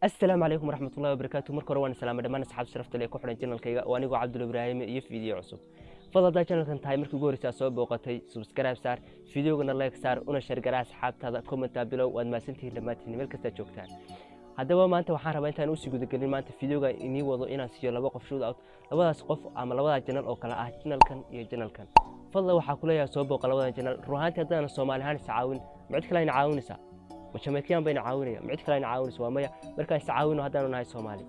السلام عليكم ورحمة الله وبركاته. مركو روان السلام دمان أصحاب شرفت لي كحرن جنال كيغا وانيغو عبد الإبراهيم iyo فيديو cusub fadada channelkan tahay markii ugu horeysay soo booqatay subscribe saar videogana like saar una share garaa asxaabtada comment bilow waad maasantiin dhamaantiin meel kasta joogtaan hadaba maanta waxaan rabaa intaan u sii gudagelin maanta videoga inii wado inaan siiyo laba qof shoot out labadaas qof ama labada channel oo kala ah channelkan iyo channelkan fadada waxa ku leeyahay soo booqa labada channel ruuxaantii hadana Soomaalihan saawin mid kale in caawinaysa وشمكيان بين عاونية معد كلاين عاون سوامية مركز تعاون هذا نهاي الصومالي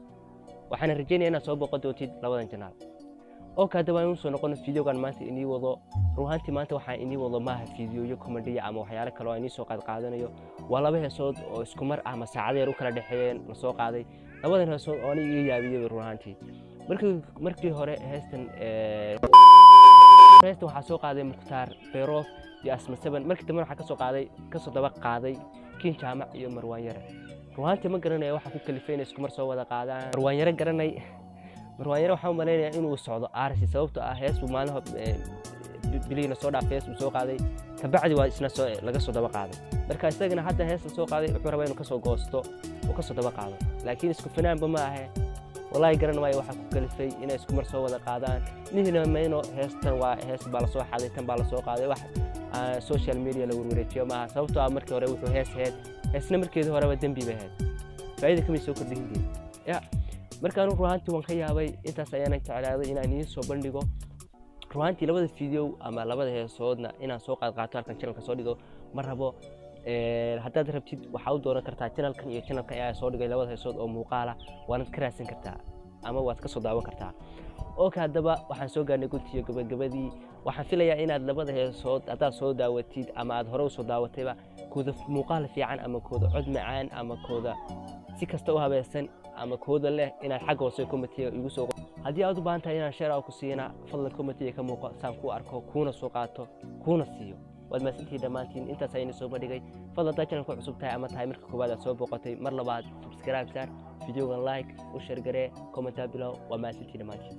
وحنا رجينا هنا صوب قدوتي لوضع جنال أو كده وين وصلنا قلنا فيديو كان مانتي إني وضع روحانتي مانتي وحنا إني وضع ما فيديو يكمل دي عم وحيارك كلو إني سوق قاعدنا يو ولا به صوت إسكمر أهم ساعة يروح لدحين لسوق قاعدي لوضع هنا صوت أني يجابي روحانتي مركز هراء هستن هستن وحسوق قاعدي مختار بيروف يا اسم السبن مركز تمر حكسوق قاعدي كسر دبق قاعدي كين جامع iyo marwaan yare ruuxantii ma garanay waxa ku kalifeen isku mar soo wada qaadaan marwaan yare garanay marwaan yare waxa uu maleeyaa inuu socdo aarsi sababtoo ah hees maalaha biliina soo dhaafay hees soo qaaday kabacdi waa isna soo laga soo daba qaaday marka isagana hadda hees soo qaaday wuxuu rabaa inuu ka soo goosto oo ka soo daba qaado laakiin isku finaanba ma aha wallahi garanay waxa ku kalifay inay isku mar soo wada qaadaan nihina mayno heestan waa hees baa la soo xaday tan baa la soo qaaday wax social media la warwareejiyo ma sababtoo ah markii hore wuxuu heesna markeedii hore dambi bay ahayd faa'iido kama soo kordhin ya markaan ruuxantii waan ka yaabay intaas ayaan jeclaaday inaan idin soo bandhigo ruuxantii labada video ama labada heesoodna inaan soo qaato halkan channelka soo dhigo ma rabo haddaad rabtid waxa u dooran kartaa channelkan iyo channelkan ayaa soo dhigay labada heesood oo muuqaala waana ka raadsan kartaa ama waad ka soo daawan kartaa oo ka hadaba waxaan soo gaarnay guntiyo gabagabadii waxaan filayaa inaad labada heesood hadaad soo daawatid ama aad hore u soo daawatayba kooda muuqaal fiican ama kooda cod macaan ama kooda si kasta u habeesan ama kooda leh inaad xaq hoose comment-iga igu soo hadii aad u baahan tahay inaan share ku siina fadlan comment-iga ka muuqaal saan ku arko kuna soo qaato kuna siiyo waad maasantiin dhamaantiin intaas ayaan soo bandhigay fadlan channelka cusub tahay ama tahay markii koobaad aad soo booqatay mar labaad subscribe saar videoga like u share garee comment below waa maasantiin dhamaantiin